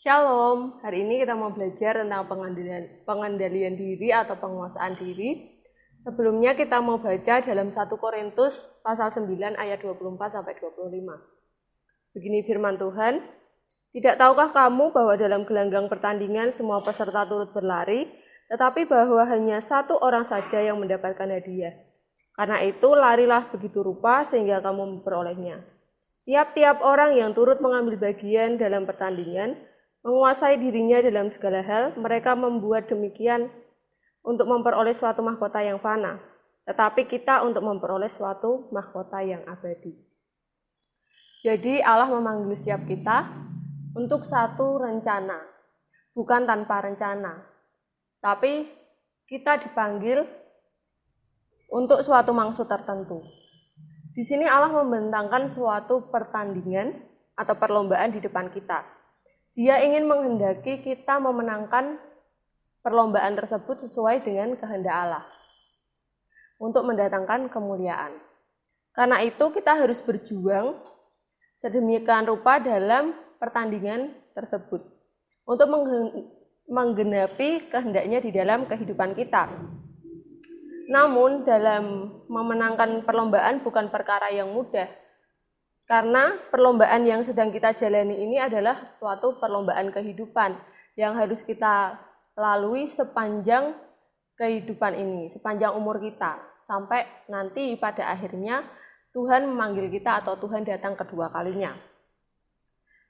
Shalom, hari ini kita mau belajar tentang pengendalian diri atau penguasaan diri. Sebelumnya kita mau baca dalam 1 Korintus pasal 9 ayat 24-25. Begini firman Tuhan, "Tidak tahukah kamu bahwa dalam gelanggang pertandingan semua peserta turut berlari, tetapi bahwa hanya satu orang saja yang mendapatkan hadiah. Karena itu larilah begitu rupa sehingga kamu memperolehnya. Tiap-tiap orang yang turut mengambil bagian dalam pertandingan menguasai dirinya dalam segala hal, mereka membuat demikian untuk memperoleh suatu mahkota yang fana, tetapi kita untuk memperoleh suatu mahkota yang abadi." Jadi Allah memanggil setiap kita untuk satu rencana, bukan tanpa rencana, tapi kita dipanggil untuk suatu maksud tertentu. Di sini Allah membentangkan suatu pertandingan atau perlombaan di depan kita. Dia ingin menghendaki kita memenangkan perlombaan tersebut sesuai dengan kehendak Allah untuk mendatangkan kemuliaan. Karena itu kita harus berjuang sedemikian rupa dalam pertandingan tersebut untuk menggenapi kehendaknya di dalam kehidupan kita. Namun dalam memenangkan perlombaan bukan perkara yang mudah. Karena perlombaan yang sedang kita jalani ini adalah suatu perlombaan kehidupan yang harus kita lalui sepanjang kehidupan ini, sepanjang umur kita, sampai nanti pada akhirnya Tuhan memanggil kita atau Tuhan datang kedua kalinya.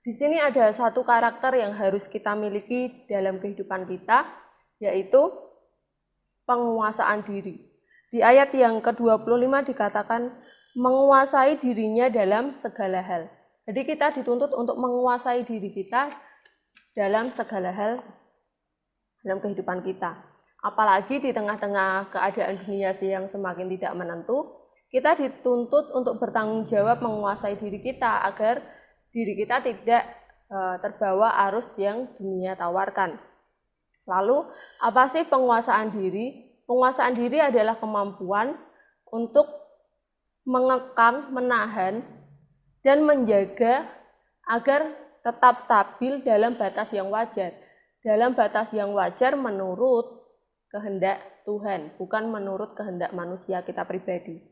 Di sini ada satu karakter yang harus kita miliki dalam kehidupan kita, yaitu penguasaan diri. Di ayat yang ke-25 dikatakan, menguasai dirinya dalam segala hal. Jadi kita dituntut untuk menguasai diri kita dalam segala hal dalam kehidupan kita. Apalagi di tengah-tengah keadaan dunia yang semakin tidak menentu, kita dituntut untuk bertanggung jawab menguasai diri kita agar diri kita tidak terbawa arus yang dunia tawarkan. Lalu, apa sih penguasaan diri? Penguasaan diri adalah kemampuan untuk mengekang, menahan, dan menjaga agar tetap stabil dalam batas yang wajar. Dalam batas yang wajar menurut kehendak Tuhan, bukan menurut kehendak manusia kita pribadi.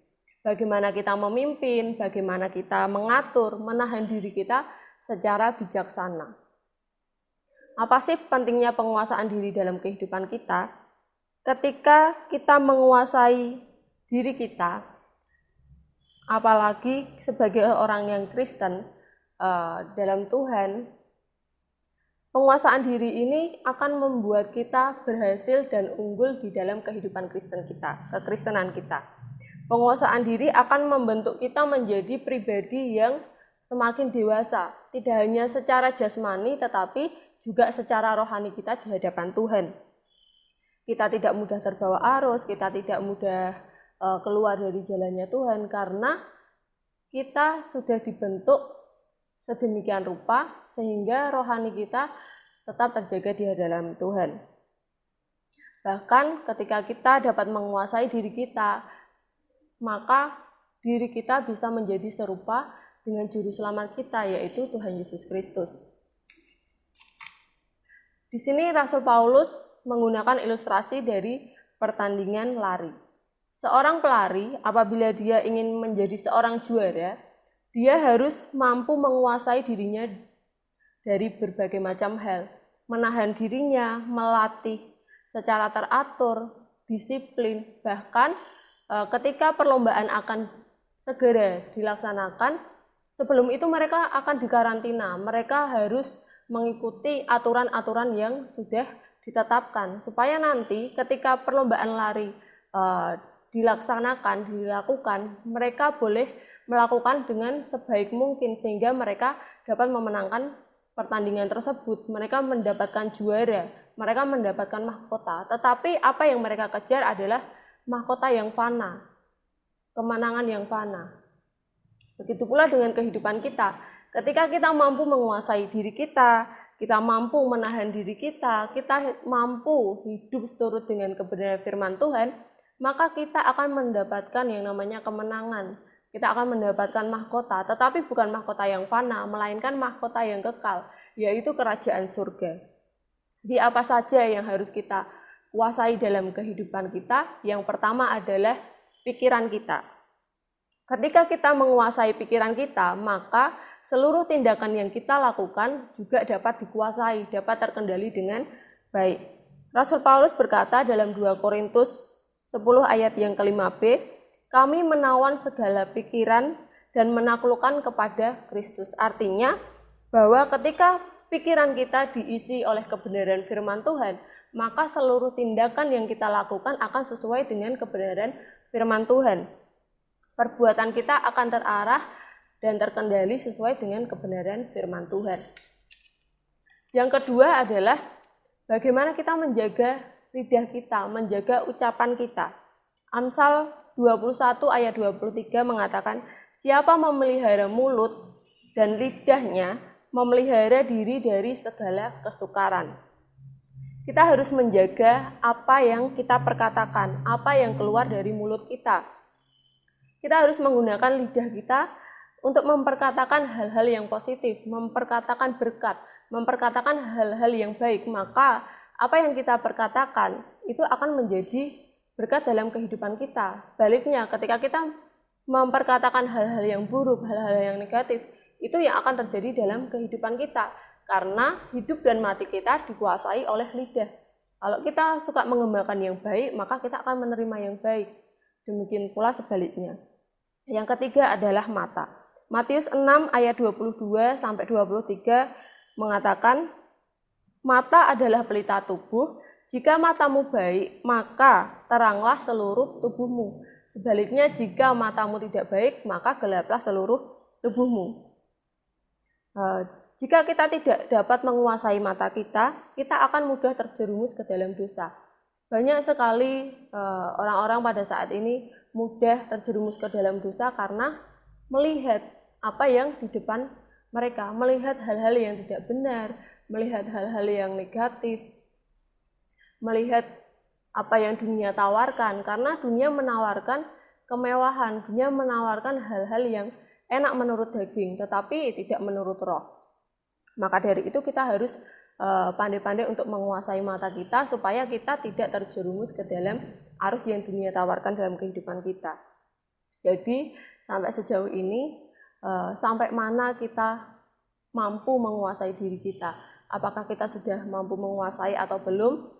Bagaimana kita memimpin, bagaimana kita mengatur, menahan diri kita secara bijaksana. Apa sih pentingnya penguasaan diri dalam kehidupan kita? Ketika kita menguasai diri kita, apalagi sebagai orang yang Kristen dalam Tuhan, penguasaan diri ini akan membuat kita berhasil dan unggul di dalam kehidupan Kristen kita, kekristenan kita. Penguasaan diri akan membentuk kita menjadi pribadi yang semakin dewasa, tidak hanya secara jasmani tetapi juga secara rohani kita di hadapan Tuhan. Kita tidak mudah terbawa arus, kita tidak mudah keluar dari jalannya Tuhan karena kita sudah dibentuk sedemikian rupa sehingga rohani kita tetap terjaga di dalam Tuhan. Bahkan ketika kita dapat menguasai diri kita, maka diri kita bisa menjadi serupa dengan juru selamat kita, yaitu Tuhan Yesus Kristus. Di sini Rasul Paulus menggunakan ilustrasi dari pertandingan lari. Seorang pelari, apabila dia ingin menjadi seorang juara, dia harus mampu menguasai dirinya dari berbagai macam hal. Menahan dirinya, melatih secara teratur, disiplin. Bahkan ketika perlombaan akan segera dilaksanakan, sebelum itu mereka akan dikarantina. Mereka harus mengikuti aturan-aturan yang sudah ditetapkan. Supaya nanti ketika perlombaan lari dilakukan, mereka boleh melakukan dengan sebaik mungkin sehingga mereka dapat memenangkan pertandingan tersebut. Mereka mendapatkan juara, mereka mendapatkan mahkota. Tetapi apa yang mereka kejar adalah mahkota yang fana, kemenangan yang fana. Begitu pula dengan kehidupan kita. Ketika kita mampu menguasai diri kita mampu menahan diri kita mampu hidup seturut dengan kebenaran firman Tuhan, maka kita akan mendapatkan yang namanya kemenangan. kita akan mendapatkan mahkota, tetapi bukan mahkota yang fana, melainkan mahkota yang kekal, yaitu kerajaan surga. Di apa saja yang harus kita kuasai dalam kehidupan kita? Yang pertama adalah pikiran kita. Ketika kita menguasai pikiran kita, maka seluruh tindakan yang kita lakukan juga dapat dikuasai, dapat terkendali dengan baik. Rasul Paulus berkata dalam 2 Korintus 10 ayat yang ke-5b, kami menawan segala pikiran dan menaklukkan kepada Kristus. Artinya bahwa ketika pikiran kita diisi oleh kebenaran firman Tuhan, maka seluruh tindakan yang kita lakukan akan sesuai dengan kebenaran firman Tuhan. Perbuatan kita akan terarah dan terkendali sesuai dengan kebenaran firman Tuhan. Yang kedua adalah bagaimana kita menjaga lidah kita, menjaga ucapan kita. Amsal 21 ayat 23 mengatakan, siapa memelihara mulut dan lidahnya, memelihara diri dari segala kesukaran. Kita harus menjaga apa yang kita perkatakan, apa yang keluar dari mulut kita. Kita harus menggunakan lidah kita untuk memperkatakan hal-hal yang positif, memperkatakan berkat, memperkatakan hal-hal yang baik. Maka apa yang kita perkatakan itu akan menjadi berkat dalam kehidupan kita. Sebaliknya, ketika kita memperkatakan hal-hal yang buruk, hal-hal yang negatif, itu yang akan terjadi dalam kehidupan kita. Karena hidup dan mati kita dikuasai oleh lidah. Kalau kita suka mengembangkan yang baik, maka kita akan menerima yang baik. Demikian pula sebaliknya. Yang ketiga adalah mata. Matius 6 ayat 22 sampai 23 mengatakan, mata adalah pelita tubuh. Jika matamu baik, maka teranglah seluruh tubuhmu. Sebaliknya, jika matamu tidak baik, maka gelaplah seluruh tubuhmu. Jika kita tidak dapat menguasai mata kita, kita akan mudah terjerumus ke dalam dosa. Banyak sekali orang-orang pada saat ini mudah terjerumus ke dalam dosa karena melihat apa yang di depan mereka, melihat hal-hal yang tidak benar, melihat hal-hal yang negatif, melihat apa yang dunia tawarkan, karena dunia menawarkan kemewahan, dunia menawarkan hal-hal yang enak menurut daging, tetapi tidak menurut roh. Maka dari itu kita harus pandai-pandai untuk menguasai mata kita supaya kita tidak terjerumus ke dalam arus yang dunia tawarkan dalam kehidupan kita. Jadi sampai sejauh ini, sampai mana kita mampu menguasai diri kita? Apakah kita sudah mampu menguasai atau belum?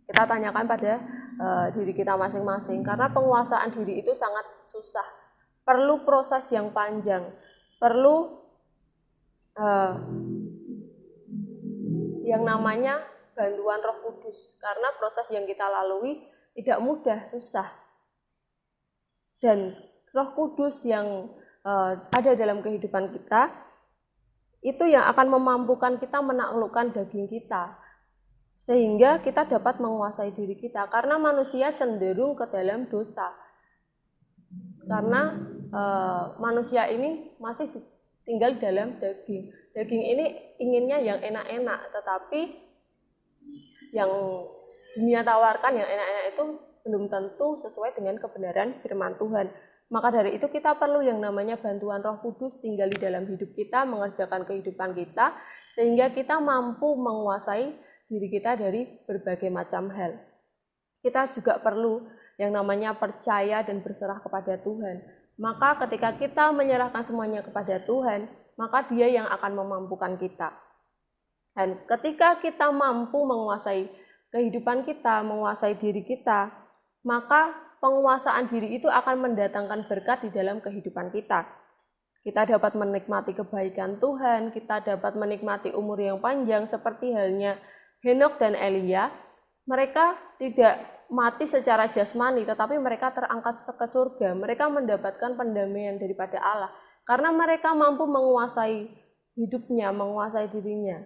Kita tanyakan pada diri kita masing-masing, karena penguasaan diri itu sangat susah, perlu proses yang panjang, perlu yang namanya bantuan Roh Kudus, karena proses yang kita lalui tidak mudah, susah. Dan Roh Kudus yang ada dalam kehidupan kita itu yang akan memampukan kita menaklukkan daging kita, sehingga kita dapat menguasai diri kita, karena manusia cenderung ke dalam dosa. Karena manusia ini masih tinggal dalam daging. Daging ini inginnya yang enak-enak, tetapi yang dunia tawarkan yang enak-enak itu belum tentu sesuai dengan kebenaran firman Tuhan. Maka dari itu kita perlu yang namanya bantuan Roh Kudus tinggal di dalam hidup kita, mengerjakan kehidupan kita, sehingga kita mampu menguasai diri kita dari berbagai macam hal. Kita juga perlu yang namanya percaya dan berserah kepada Tuhan. Maka ketika kita menyerahkan semuanya kepada Tuhan, maka Dia yang akan memampukan kita. Dan ketika kita mampu menguasai kehidupan kita, menguasai diri kita, maka penguasaan diri itu akan mendatangkan berkat di dalam kehidupan kita. Kita dapat menikmati kebaikan Tuhan, kita dapat menikmati umur yang panjang seperti halnya Henokh dan Elia. Mereka tidak mati secara jasmani, tetapi mereka terangkat ke surga. Mereka mendapatkan pendamaian daripada Allah, karena mereka mampu menguasai hidupnya, menguasai dirinya.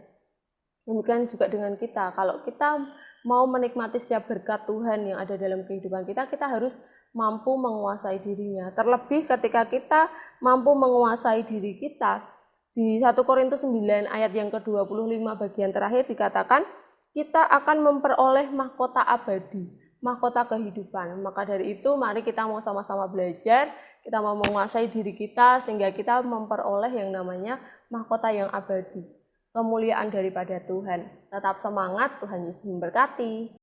Demikian juga dengan kita. Kalau kita mau menikmati setiap berkat Tuhan yang ada dalam kehidupan kita, kita harus mampu menguasai dirinya. Terlebih ketika kita mampu menguasai diri kita, di 1 Korintus 9 ayat yang ke-25 bagian terakhir dikatakan, kita akan memperoleh mahkota abadi. mahkota kehidupan. Maka dari itu mari kita mau sama-sama belajar, kita mau menguasai diri kita sehingga kita memperoleh yang namanya mahkota yang abadi, kemuliaan daripada Tuhan. Tetap semangat, Tuhan Yesus memberkati.